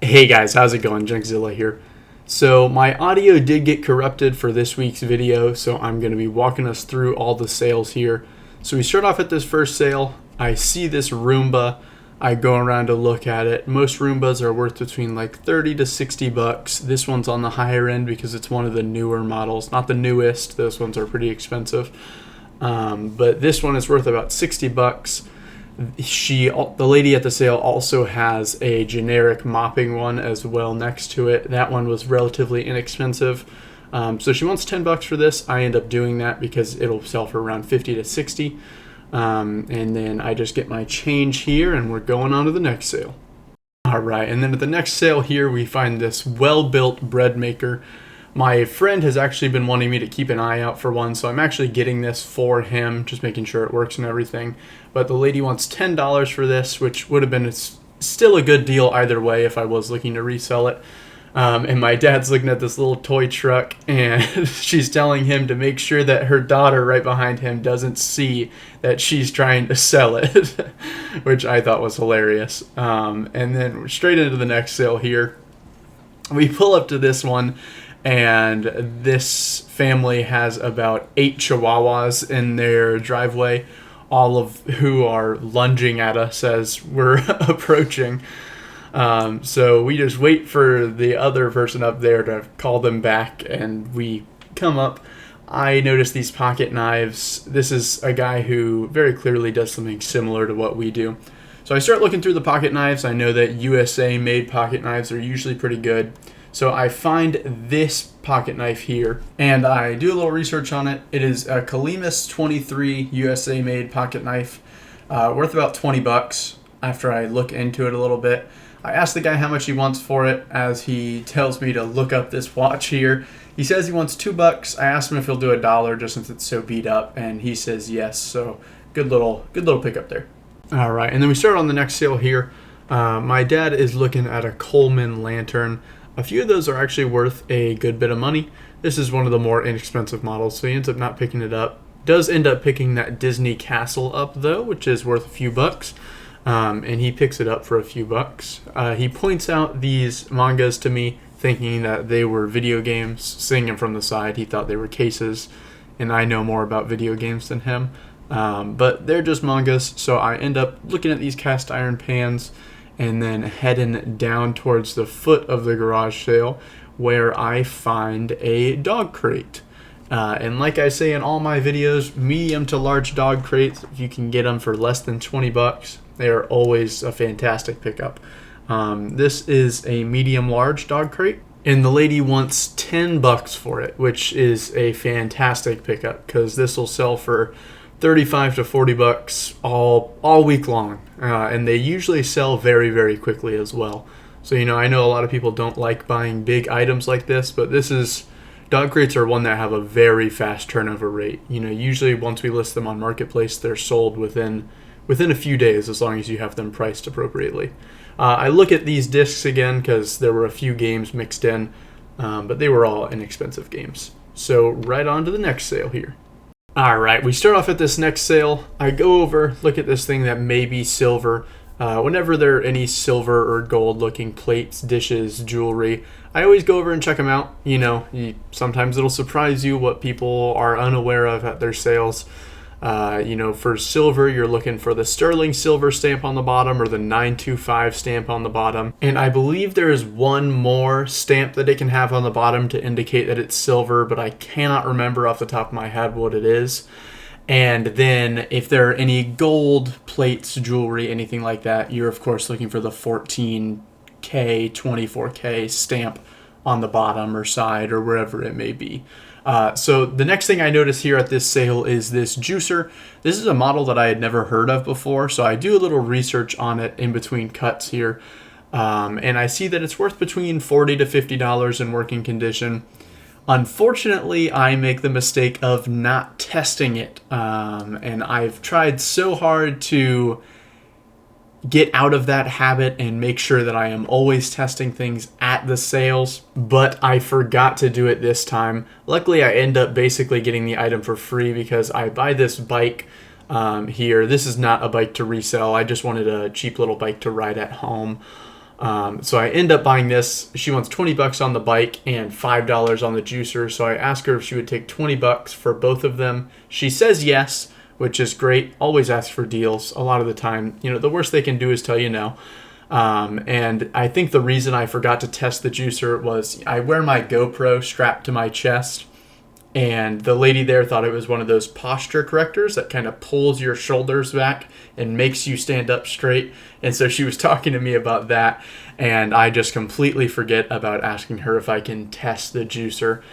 Hey guys, how's it going? Junkzilla here. So my audio did get corrupted for this week's video, so I'm going to be walking us through all the sales here. So we start off at this first sale. I see this Roomba. I go around to look at it. Most Roombas are worth between like 30 to 60 bucks. This one's on the higher end because it's one of the newer models. Not the newest. Those ones are pretty expensive. But this one is worth about 60 bucks. The lady at the sale also has a generic mopping one as well next to it. That one was relatively inexpensive. So she wants 10 bucks for this. I end up doing that because it'll sell for around 50 to 60. And then I just get my change here and we're going on to the next sale. All right, and then at the next sale here, we find this well-built bread maker. My friend has actually been wanting me to keep an eye out for one, so I'm actually getting this for him, just making sure it works and everything. But the lady wants $10 for this, which would have been still a good deal either way if I was looking to resell it. And my dad's looking at this little toy truck, and she's telling him to make sure that her daughter right behind him doesn't see that she's trying to sell it, which I thought was hilarious. And then straight into the next sale here. We pull up to this one, and this family has about 8 chihuahuas in their driveway, all of who are lunging at us as we're approaching. So we just wait for the other person up there to call them back, and we come up. I notice these pocket knives. This is a guy who very clearly does something similar to what we do. So I start looking through the pocket knives. I know that USA-made pocket knives are usually pretty good. So I find this pocket knife here, and I do a little research on it. It is a Kalimas 23 USA-made pocket knife, worth about 20 bucks after I look into it a little bit. I asked the guy how much he wants for it, as he tells me to look up this watch here. He says he wants $2. I asked him if he'll do $1 just since it's so beat up, and he says yes. So good little pickup there. All right, and then we start on the next sale here. My dad is looking at a Coleman lantern. A few of those are actually worth a good bit of money. This is one of the more inexpensive models, so he ends up not picking it up. Does end up picking that Disney Castle up though, which is worth a few bucks. And he picks it up for a few bucks. He points out these mangas to me, thinking that they were video games. Seeing them from the side, he thought they were cases, and I know more about video games than him. But they're just mangas, so I end up looking at these cast iron pans and then heading down towards the foot of the garage sale, where I find a dog crate. And like I say in all my videos, medium to large dog crates, if you can get them for less than 20 bucks, they are always a fantastic pickup. This is a medium large dog crate, and the lady wants 10 bucks for it, which is a fantastic pickup because this will sell for 35 to 40 bucks all week long. And they usually sell very, very quickly as well. So, I know a lot of people don't like buying big items like this, but dog crates are one that have a very fast turnover rate. Usually once we list them on Marketplace, they're sold within a few days as long as you have them priced appropriately. I look at these discs again because there were a few games mixed in, but they were all inexpensive games. So right on to the next sale here. All right, we start off at this next sale. I go over, look at this thing that may be silver. Whenever there are any silver or gold looking plates, dishes, jewelry, I always go over and check them out. Sometimes it'll surprise you what people are unaware of at their sales. For silver, you're looking for the sterling silver stamp on the bottom or the 925 stamp on the bottom. And I believe there is one more stamp that it can have on the bottom to indicate that it's silver, but I cannot remember off the top of my head what it is. And then if there are any gold plates, jewelry, anything like that, you're of course looking for the 14K, 24K stamp on the bottom or side or wherever it may be. So the next thing I notice here at this sale is this juicer. This is a model that I had never heard of before, so I do a little research on it in between cuts here. And I see that it's worth between $40 to $50 in working condition. Unfortunately, I make the mistake of not testing it. And I've tried so hard to get out of that habit and make sure that I am always testing things at the sales, but I forgot to do it this time. Luckily, I end up basically getting the item for free because I buy this bike here. This is not a bike to resell. I just wanted a cheap little bike to ride at home. So I end up buying this. She wants 20 bucks on the bike and $5 on the juicer. So I asked her if she would take 20 bucks for both of them. She says yes, which is great. Always ask for deals. A lot of the time, the worst they can do is tell you no. And I think the reason I forgot to test the juicer was I wear my GoPro strapped to my chest, and the lady there thought it was one of those posture correctors that kind of pulls your shoulders back and makes you stand up straight. And so she was talking to me about that, and I just completely forget about asking her if I can test the juicer.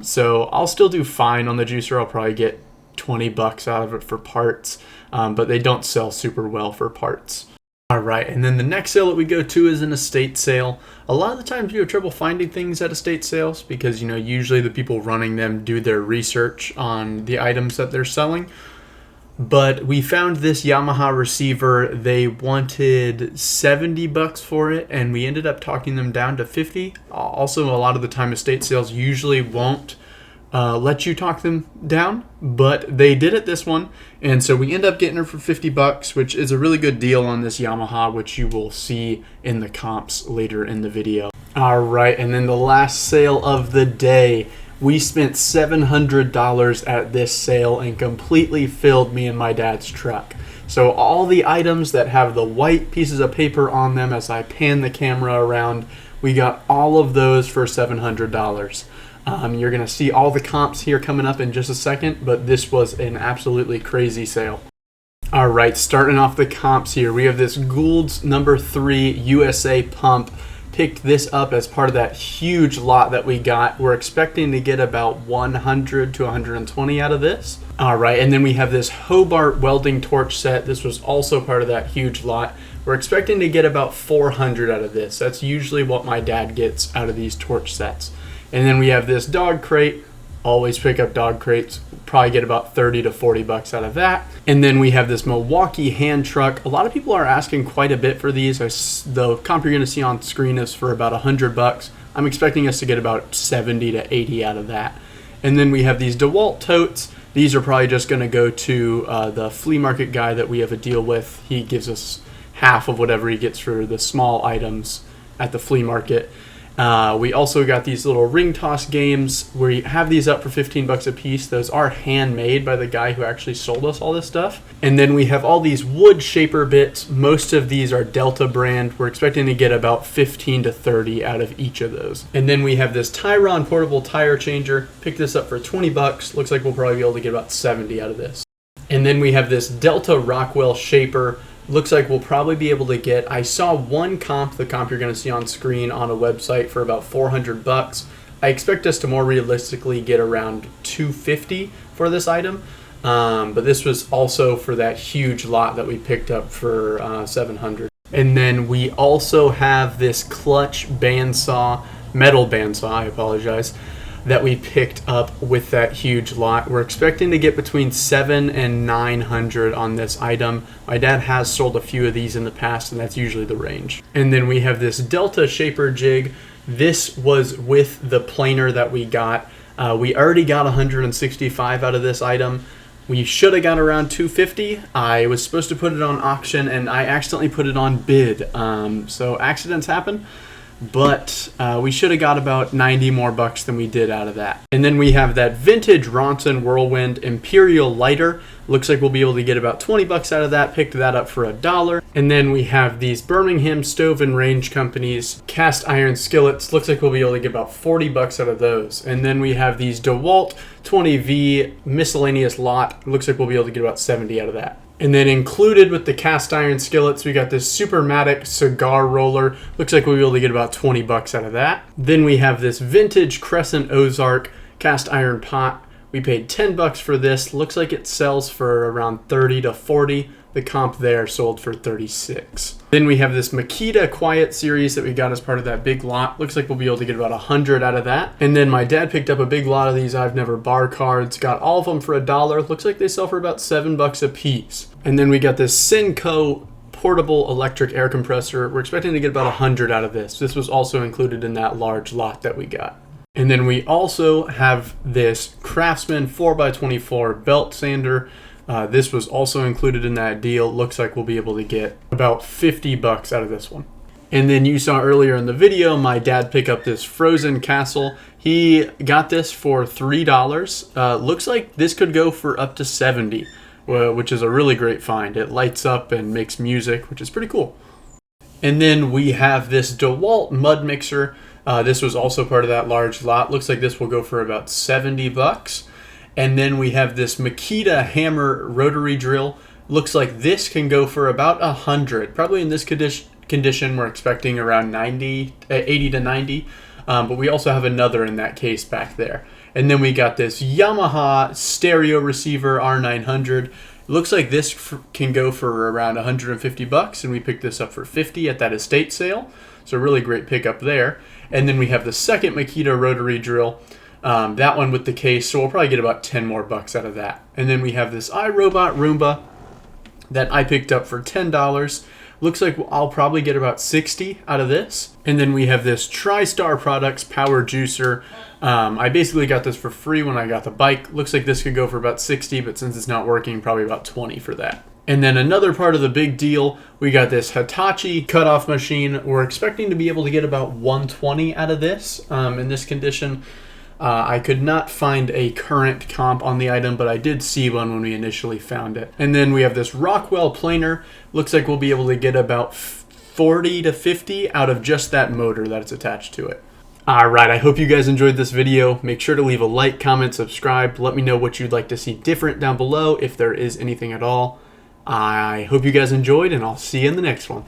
So I'll still do fine on the juicer. I'll probably get 20 bucks out of it for parts, but they don't sell super well for parts. All right, and then the next sale that we go to is an estate sale. A lot of the times you have trouble finding things at estate sales because, usually the people running them do their research on the items that they're selling. But we found this Yamaha receiver. They wanted 70 bucks for it, and we ended up talking them down to 50. Also, a lot of the time estate sales usually won't let you talk them down, but they did it this one, and so we end up getting her for 50 bucks, which is a really good deal on this Yamaha, which you will see in the comps later in the video. All right, and then the last sale of the day, we spent $700 at this sale and completely filled me and my dad's truck. So all the items that have the white pieces of paper on them, as I pan the camera around, we got all of those for $700. You're going to see all the comps here coming up in just a second, but this was an absolutely crazy sale. All right, starting off the comps here, we have this Gould's number 3 USA pump. Picked this up as part of that huge lot that we got. We're expecting to get about 100 to 120 out of this. All right, and then we have this Hobart welding torch set. This was also part of that huge lot. We're expecting to get about 400 out of this. That's usually what my dad gets out of these torch sets. And then we have this dog crate. Always pick up dog crates. Probably get about 30 to 40 bucks out of that. And then we have this Milwaukee hand truck. A lot of people are asking quite a bit for these. The comp you're going to see on screen is for about 100 bucks. I'm expecting us to get about 70 to 80 out of that. And then we have these DeWalt totes. These are probably just going to go to the flea market guy that we have a deal with. He gives us half of whatever he gets for the small items at the flea market. We also got these little ring toss games. We have these up for 15 bucks a piece. Those are handmade by the guy who actually sold us all this stuff. And then we have all these wood shaper bits. Most of these are Delta brand. We're expecting to get about 15 to 30 out of each of those. And then we have this Tyron portable tire changer. Picked this up for 20 bucks. Looks like we'll probably be able to get about 70 out of this. And then we have this Delta Rockwell shaper. Looks like we'll probably be able to get, I saw one comp, the comp you're going to see on screen on a website for about 400 bucks. I expect us to more realistically get around 250 for this item. But this was also for that huge lot that we picked up for 700. And then we also have this clutch bandsaw, metal bandsaw, I apologize, that we picked up with that huge lot. We're expecting to get between 700 and 900 on this item. My dad has sold a few of these in the past, and that's usually the range. And then we have this Delta shaper jig. This was with the planer that we got. We already got 165 out of this item. We should have got around 250. I was supposed to put it on auction, and I accidentally put it on bid. So accidents happen. But we should have got about 90 more bucks than we did out of that. And then we have that vintage Ronson Whirlwind Imperial lighter. Looks like we'll be able to get about 20 bucks out of that. Picked that up for $1. And then we have these Birmingham Stove and Range Company's cast iron skillets. Looks like we'll be able to get about 40 bucks out of those. And then we have these DeWalt 20V miscellaneous lot. Looks like we'll be able to get about 70 out of that. And then included with the cast iron skillets, we got this Supermatic cigar roller. Looks like we'll be able to get about 20 bucks out of that. Then we have this vintage Crescent Ozark cast iron pot. We paid 10 bucks for this. Looks like it sells for around 30 to 40. The comp there sold for 36. Then we have this Makita Quiet series that we got as part of that big lot. Looks like we'll be able to get about 100 out of that. And then my dad picked up a big lot of these I've Never bar cards. Got all of them for $1. Looks like they sell for about 7 bucks a piece. And then we got this Synco portable electric air compressor. We're expecting to get about 100 out of this. This was also included in that large lot that we got. And then we also have this Craftsman 4x24 belt sander. This was also included in that deal. Looks like we'll be able to get about 50 bucks out of this one. And then you saw earlier in the video, my dad pick up this frozen castle. He got this for $3. Looks like this could go for up to $70, which is a really great find. It lights up and makes music, which is pretty cool. And then we have this DeWalt mud mixer. This was also part of that large lot. Looks like this will go for about $70. And then we have this Makita hammer rotary drill. Looks like this can go for about $100. Probably in this condition, we're expecting around 80 to 90. But we also have another in that case back there. And then we got this Yamaha stereo receiver R900. Looks like this can go for around $150, and we picked this up for $50 at that estate sale. So really great pickup there. And then we have the second Makita rotary drill. That one with the case, so we'll probably get about 10 more bucks out of that. And then we have this iRobot Roomba that I picked up for $10. Looks like I'll probably get about 60 out of this. And then we have this TriStar Products Power Juicer. I basically got this for free when I got the bike. Looks like this could go for about 60, but since it's not working, probably about 20 for that. And then another part of the big deal, we got this Hitachi cutoff machine. We're expecting to be able to get about 120 out of this in this condition. I could not find a current comp on the item, but I did see one when we initially found it. And then we have this Rockwell planer. Looks like we'll be able to get about 40 to 50 out of just that motor that's attached to it. Alright, I hope you guys enjoyed this video. Make sure to leave a like, comment, subscribe. Let me know what you'd like to see different down below, if there is anything at all. I hope you guys enjoyed, and I'll see you in the next one.